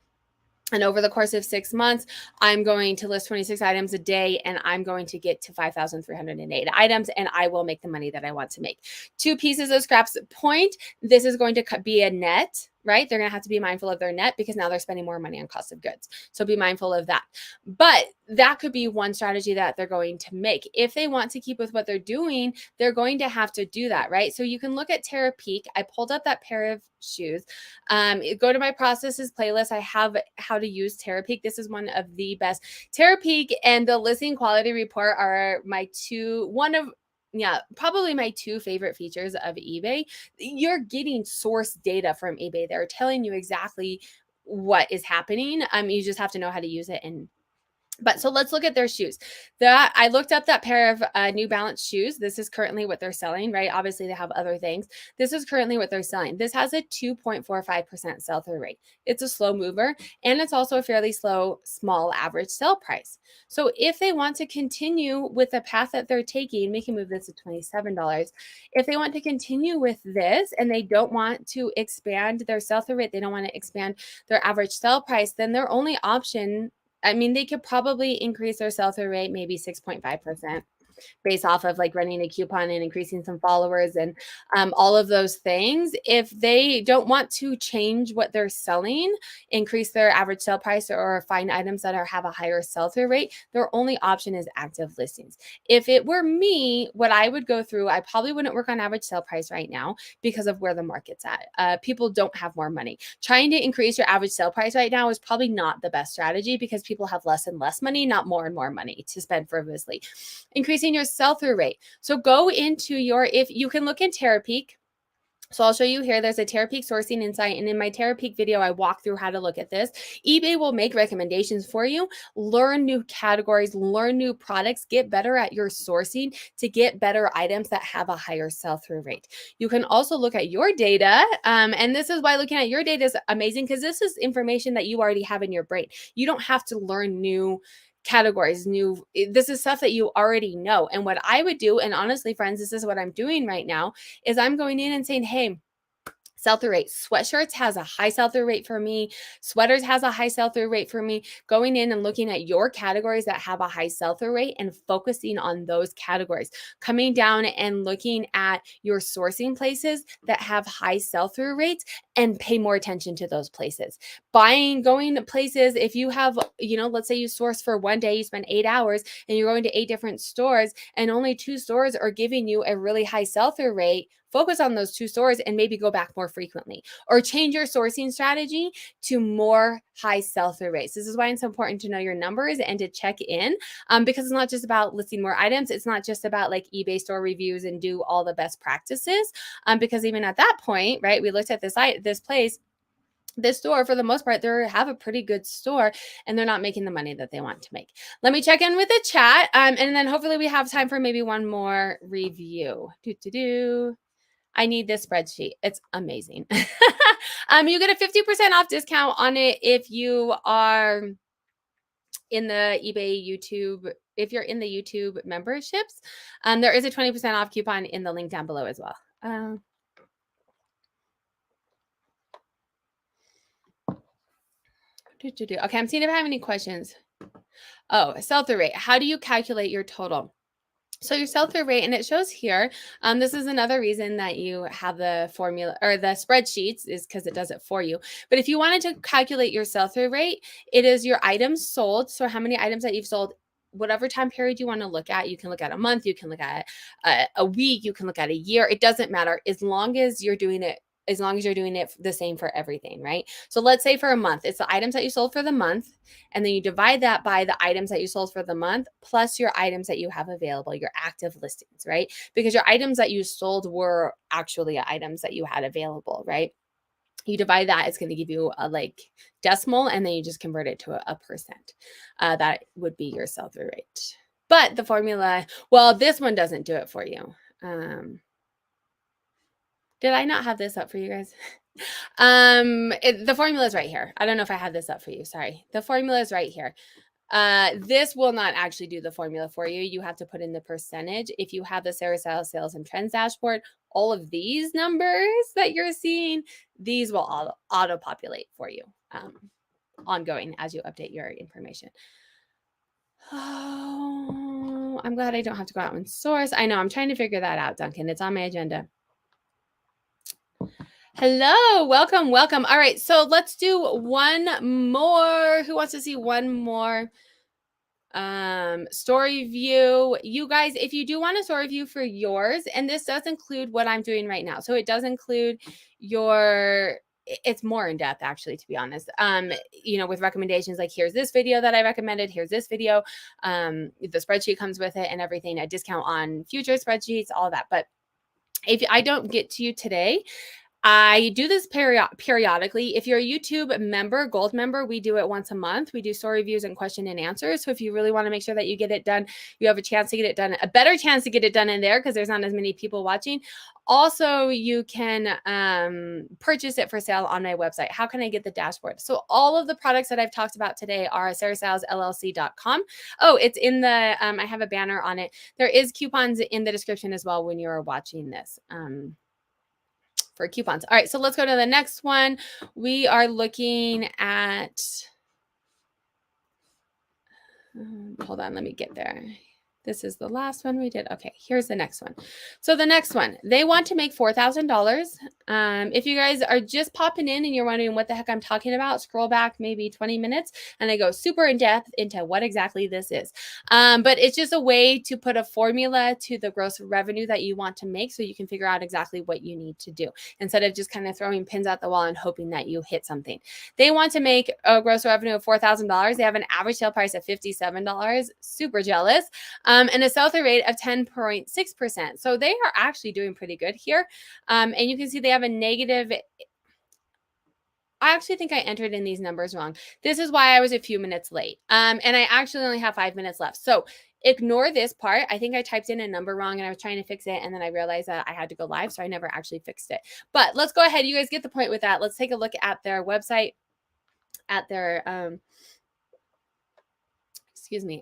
And over the course of 6 months, I'm going to list 26 items a day and I'm going to get to 5,308 items and I will make the money that I want to make. 2 pieces of scraps point. This is going to be a net, right? They're going to have to be mindful of their net because now they're spending more money on cost of goods. So be mindful of that. But that could be one strategy that they're going to make. If they want to keep with what they're doing, they're going to have to do that, right? So you can look at Terapeak. I pulled up that pair of shoes. Go to my processes playlist. I have how to use Terapeak. This is one of the best. Terapeak and the listing quality report are probably my 2 favorite features of eBay. You're getting source data from eBay. They're telling you exactly what is happening. You just have to know how to use it. But so let's look at their shoes. That I looked up that pair of New Balance shoes. This is currently what they're selling, right? Obviously, they have other things. This is currently what they're selling. This has a 2.45% sell-through rate. It's a slow mover, and it's also a fairly small average sale price. So if they want to continue with the path that they're taking, we can move this to $27. If they want to continue with this and they don't want to expand their sell-through rate, they don't want to expand their average sell price, then their only option, they could probably increase their sell-through rate, maybe 6.5%. Based off of like running a coupon and increasing some followers and all of those things. If they don't want to change what they're selling, increase their average sale price, or find items that have a higher sell-through rate, their only option is active listings. If it were me, what I would go through, I probably wouldn't work on average sale price right now because of where the market's at. People don't have more money. Trying to increase your average sale price right now is probably not the best strategy because people have less and less money, not more and more money to spend frivolously. Increasing your sell-through rate. So go into if you can look in Terapeak. So I'll show you here. There's a Terapeak sourcing insight. And in my Terapeak video, I walk through how to look at this. eBay will make recommendations for you. Learn new categories, learn new products, get better at your sourcing to get better items that have a higher sell-through rate. You can also look at your data. And this is why looking at your data is amazing because this is information that you already have in your brain. You don't have to learn new categories. This is stuff that you already know. And what I would do, and honestly, friends, this is what I'm doing right now, is I'm going in and saying, hey, sell-through rate. Sweatshirts has a high sell-through rate for me. Sweaters has a high sell-through rate for me. Going in and looking at your categories that have a high sell-through rate and focusing on those categories. Coming down and looking at your sourcing places that have high sell-through rates and pay more attention to those places. Going to places, if you have, let's say you source for one day, you spend 8 hours and you're going to 8 different stores and only 2 stores are giving you a really high sell-through rate, focus on those 2 stores and maybe go back more frequently or change your sourcing strategy to more high sell-through rates. This is why it's important to know your numbers and to check in because it's not just about listing more items. It's not just about like eBay store reviews and do all the best practices because even at that point, right, we looked at this place, this store, for the most part, they have a pretty good store and they're not making the money that they want to make. Let me check in with the chat and then hopefully we have time for maybe one more review. I need this spreadsheet. It's amazing. You get a 50% off discount on it if you are in the eBay YouTube. If you're in the YouTube memberships, there is a 20% off coupon in the link down below as well. Okay, I'm seeing if I have any questions. Oh, sell-through rate. How do you calculate your total? So your sell-through rate, and it shows here, this is another reason that you have the formula or the spreadsheets is because it does it for you. But if you wanted to calculate your sell-through rate, it is your items sold. So how many items that you've sold, whatever time period you want to look at. You can look at a month, you can look at a week, you can look at a year. It doesn't matter as long as you're doing it the same for everything, right? So let's say for a month, it's the items that you sold for the month, and then you divide that by the items that you sold for the month plus your items that you have available, your active listings, right? Because your items that you sold were actually items that you had available, right? You divide that, it's going to give you a like decimal, and then you just convert it to a percent. That would be your sell through rate. But the formula, well, this one doesn't do it for you. Did I not have this up for you guys? The formula is right here. I don't know if I have this up for you. Sorry. The formula is right here. This will not actually do the formula for you. You have to put in the percentage. If you have the Sarah Sales Sales and Trends dashboard, all of these numbers that you're seeing, these will auto populate for you ongoing as you update your information. Oh, I'm glad I don't have to go out and source. I know, I'm trying to figure that out, Duncan. It's on my agenda. Hello, welcome, welcome. All right, so let's do one more. Who wants to see one more story view? You guys, if you do want a story view for yours, and this does include what I'm doing right now, so it does include it's more in depth actually, to be honest, with recommendations like here's this video that I recommended, here's this video, the spreadsheet comes with it and everything, a discount on future spreadsheets, all that. But if I don't get to you today, I do this periodically. If you're a YouTube member, gold member, we do it once a month. We do story reviews and question and answers. So if you really want to make sure that you get it done, you have a chance to get it done, a better chance to get it done in there because there's not as many people watching. Also, you can purchase it for sale on my website. How can I get the dashboard? So all of the products that I've talked about today are at sarahsalesllc.com. Oh, it's in the, I have a banner on it. There is coupons in the description as well when you're watching this. For coupons. All right, so let's go to the next one. We are looking at, hold on, let me get there. This is the last one we did. Okay, here's the next one. So the next one, they want to make $4,000. If you guys are just popping in and you're wondering what the heck I'm talking about, scroll back maybe 20 minutes and I go super in depth into what exactly this is. But it's just a way to put a formula to the gross revenue that you want to make so you can figure out exactly what you need to do instead of just kind of throwing pins at the wall and hoping that you hit something. They want to make a gross revenue of $4,000. They have an average sale price of $57. Super jealous. And a sell-through rate of 10.6%. So they are actually doing pretty good here. And you can see they have a negative. I actually think I entered in these numbers wrong. This is why I was a few minutes late. And I actually only have 5 minutes left. So ignore this part. I think I typed in a number wrong and I was trying to fix it. And then I realized that I had to go live. So I never actually fixed it. But let's go ahead. You guys get the point with that. Let's take a look at their website, at their,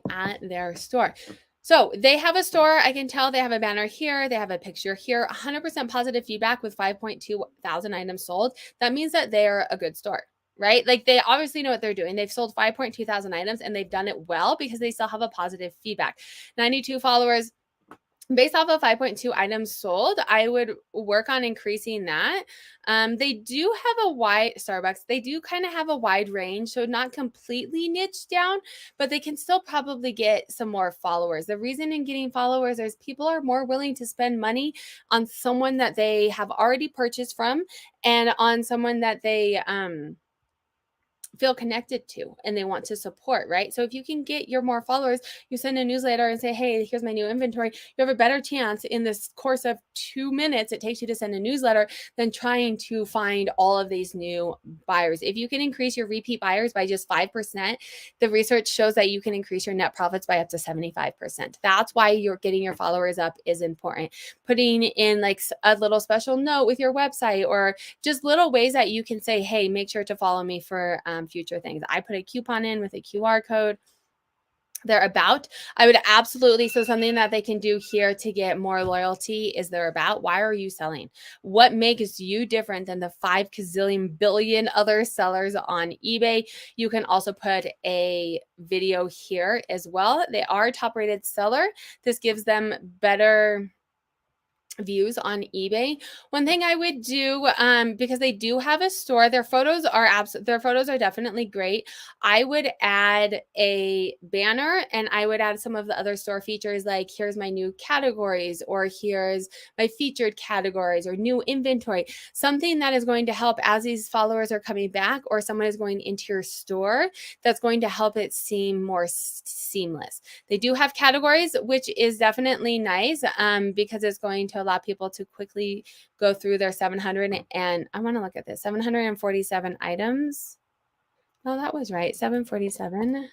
at their store. So they have a store. I can tell they have a banner here. They have a picture here, 100% positive feedback with 5.2 thousand items sold. That means that they're a good store, right? Like they obviously know what they're doing. They've sold 5.2 thousand items and they've done it well because they still have a positive feedback. 92 followers. Based off of 5.2 items sold, I would work on increasing that. They do have a wide Starbucks. They do kind of have a wide range, so not completely niched down, but they can still probably get some more followers. The reason in getting followers is people are more willing to spend money on someone that they have already purchased from and on someone that they feel connected to and they want to support, right? So if you can get your more followers, you send a newsletter and say, hey, here's my new inventory. You have a better chance in this course of 2 minutes it takes you to send a newsletter than trying to find all of these new buyers. If you can increase your repeat buyers by just 5%, the research shows that you can increase your net profits by up to 75%. That's why you're getting your followers up is important. Putting in like a little special note with your website or just little ways that you can say, hey, make sure to follow me for future things. I put a coupon in with a QR code. Their about. I would absolutely, so something that they can do here to get more loyalty is their about. Why are you selling? What makes you different than the 5 gazillion billion other sellers on eBay? You can also put a video here as well. They are a top rated seller. This gives them better views on eBay. One thing I would do, because they do have a store, their photos are definitely great. I would add a banner, and I would add some of the other store features, like here's my new categories, or here's my featured categories, or new inventory, something that is going to help as these followers are coming back, or someone is going into your store, that's going to help it seem more seamless. They do have categories, which is definitely nice, because it's going to allow people to quickly go through their 700, and I want to look at this, 747 items. Oh, that was right, 747. I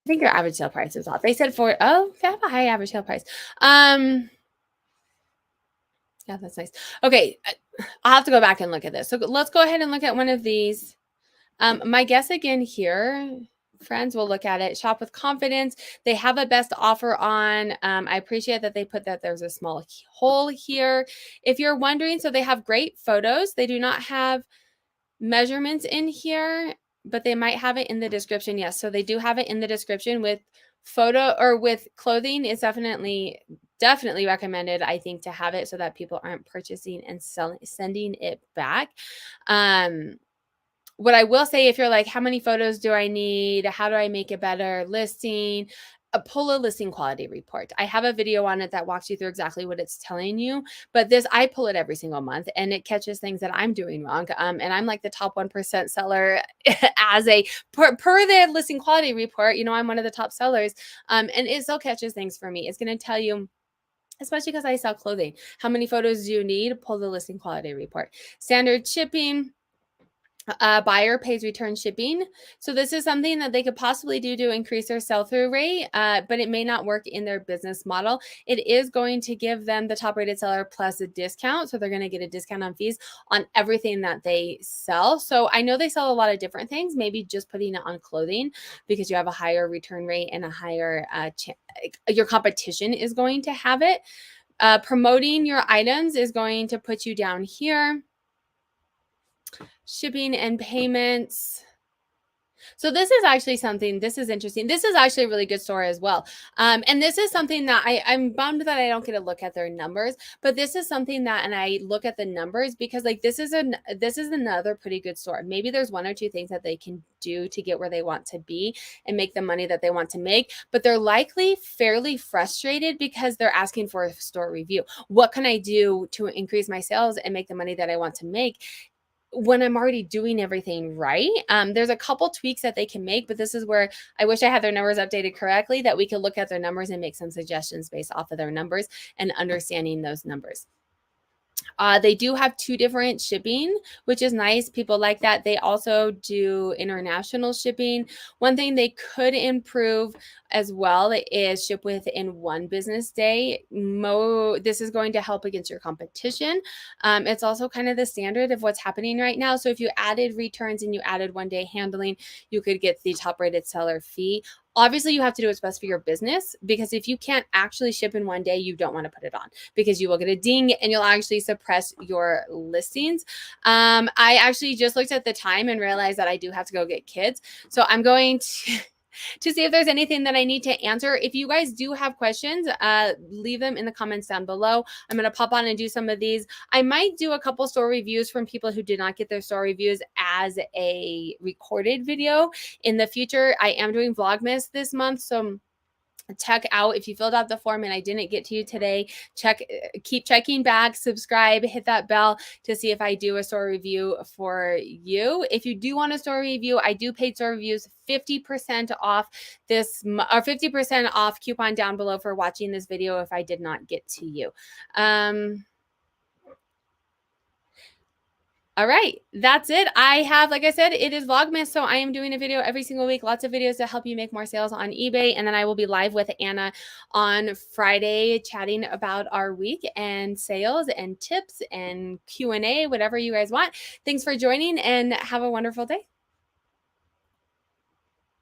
think your average sale price is off. They said they have a high average sale price. Yeah, that's nice. Okay, I'll have to go back and look at this. So let's go ahead and look at one of these. My guess again here, friends, will look at it. Shop with confidence. They have a best offer on. I appreciate that they put that there's a small hole here. If you're wondering, so they have great photos. They do not have measurements in here, but they might have it in the description. Yes, so they do have it in the description with photo, or with clothing. It's definitely recommended, I think, to have it so that people aren't purchasing and sending it back. What I will say, if you're like, how many photos do I need? How do I make a better listing? Pull a listing quality report. I have a video on it that walks you through exactly what it's telling you. But this, I pull it every single month, and it catches things that I'm doing wrong. And I'm like the top 1% seller as a per the listing quality report. You know, I'm one of the top sellers, and it still catches things for me. It's going to tell you, especially because I sell clothing, how many photos do you need? Pull the listing quality report. Standard shipping. Buyer pays return shipping. So this is something that they could possibly do to increase their sell-through rate, but it may not work in their business model. It is going to give them the top rated seller plus a discount. So they're going to get a discount on fees on everything that they sell. So I know they sell a lot of different things, maybe just putting it on clothing, because you have a higher return rate and a higher, your competition is going to have it. Promoting your items is going to put you down here. Shipping and payments. So this is actually something, this is interesting. This is actually a really good store as well. And this is something that I'm bummed that I don't get to look at their numbers, but this is something that, and I look at the numbers because like this is another pretty good store. Maybe there's one or two things that they can do to get where they want to be and make the money that they want to make, but they're likely fairly frustrated because they're asking for a store review. What can I do to increase my sales and make the money that I want to make when I'm already doing everything right? There's a couple tweaks that they can make, but this is where I wish I had their numbers updated correctly, that we could look at their numbers and make some suggestions based off of their numbers and understanding those numbers. They do have 2 different shipping, which is nice. People like that. They also do international shipping. One thing they could improve as well is ship within 1 business day. This is going to help against your competition. It's also kind of the standard of what's happening right now. So if you added returns and you added 1-day handling, you could get the top rated seller fee. Obviously, you have to do what's best for your business, because if you can't actually ship in 1 day, you don't want to put it on, because you will get a ding and you'll actually suppress your listings. I actually just looked at the time and realized that I do have to go get kids. So I'm going to see if there's anything that I need to answer. If you guys do have questions, leave them in the comments down below. I'm going to pop on and do some of these. I might do a couple store reviews from people who did not get their store reviews as a recorded video in the future. I am doing Vlogmas this month, so check out, if you filled out the form and I didn't get to you today, keep checking back, subscribe, hit that bell to see if I do a store review for you. If you do want a store review, I do paid store reviews, 50% off this, or 50% off coupon down below for watching this video if I did not get to you. All right, that's it. I have, like I said, it is Vlogmas, so I am doing a video every single week, lots of videos to help you make more sales on eBay, and then I will be live with Anna on Friday chatting about our week and sales and tips and Q&A, whatever you guys want. Thanks for joining, and have a wonderful day.